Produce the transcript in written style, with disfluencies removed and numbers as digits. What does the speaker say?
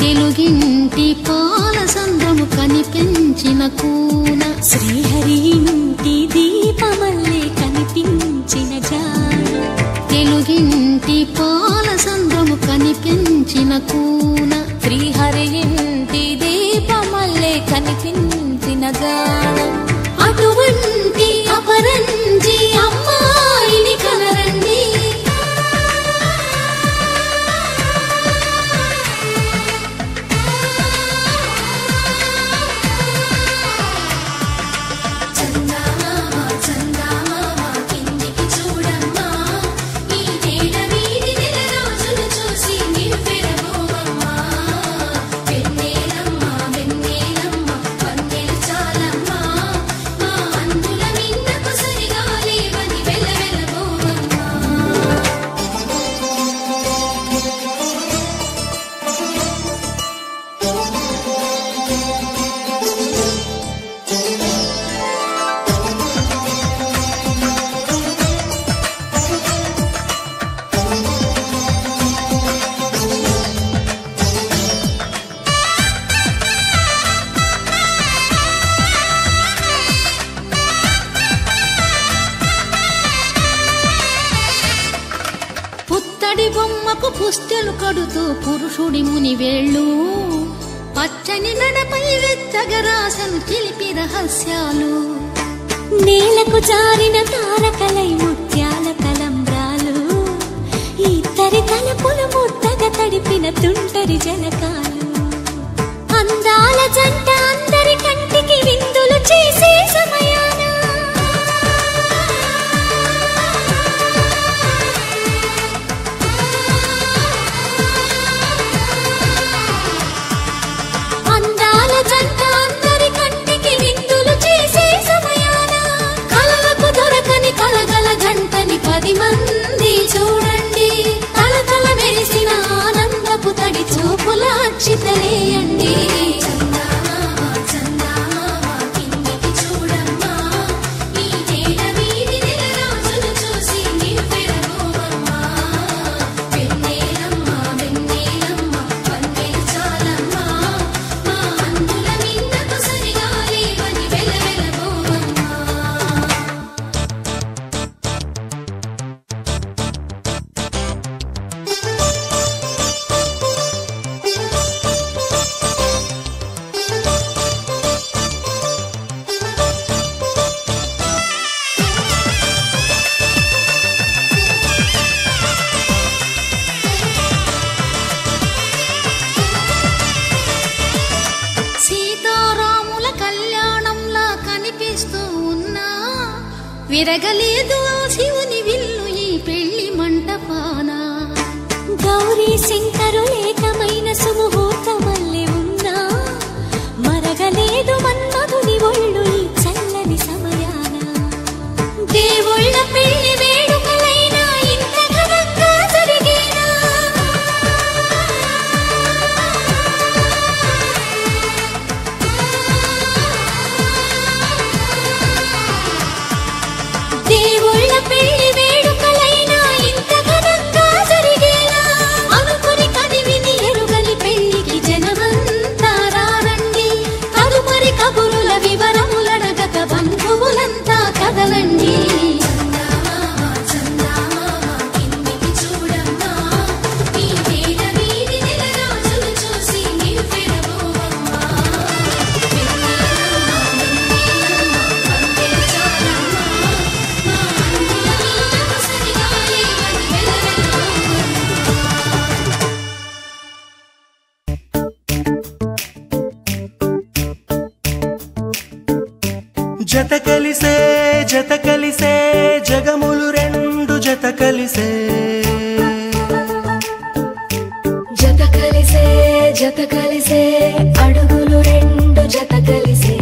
తెలుగింటి పాల సంద్రము కనిపించిన కూన శ్రీహరి ఇంటి దీపమల్లే కనిపించిన జాన తెలుగింటి పాల సంద్రము కనిపించిన కూన శ్రీహరి ఇంటి దీపమల్లే కనిపించిన జాన అటువంటి అపరంజి అమ్మాయిని కనరండి పుత్తడి బొమ్మకు పుస్తెలు కడుతూ పురుషుడి ముని వేళ్ళు పచ్చని నడపై వెచ్చగరాసను చిలిపి రహస్యాలు నేలకు జారిన తారకలై ముత్యాల తలంబ్రాలు ఇద్దరి తలపులు ముద్దగా తడిపిన తుంటరి జలకాలు అందాల జంట అందరి కంటికి విందులు చేసే సమయాన అందాల జంట అందరి కంటికి విందులు చేసే సమయాన కలలకు దొరకని కలగల జంటని 10 మంది చూడండి తలతల మెరిసిన ఆనందపు తడి చూపుల అక్షితలేయండి సీతారాముల కళ్యాణంలా కనిపిస్తూ ఉన్నా విరగలేదు ఆ శివుని విల్లు ఈ పెళ్లి మంటపాన గౌరీ శంకరులేకమైన సుముహూర్తమల్లే ఉన్నా మరగలేదు మన్మధుని ఒళ్ళు ఈ చల్లని సమయాన దేవుళ్ళ పెళ్లి వేడుకలైనా ఇంత ఘనంగా జరిగేనా దేవుళ్ళ పెళ్లి వేడుకలైనా ఇంత ఘనంగా జరిగేలా అనుకుని కదివిని ఎరుగని పెళ్లికి జనమంతా రారండి తదుపరి కబురుల వివరములడగక బంధువులంతా కదలండి జత కలిసే జగములు రెండు జత కలిసే జత కలిసే అడుగులు రెండు జత కలిసే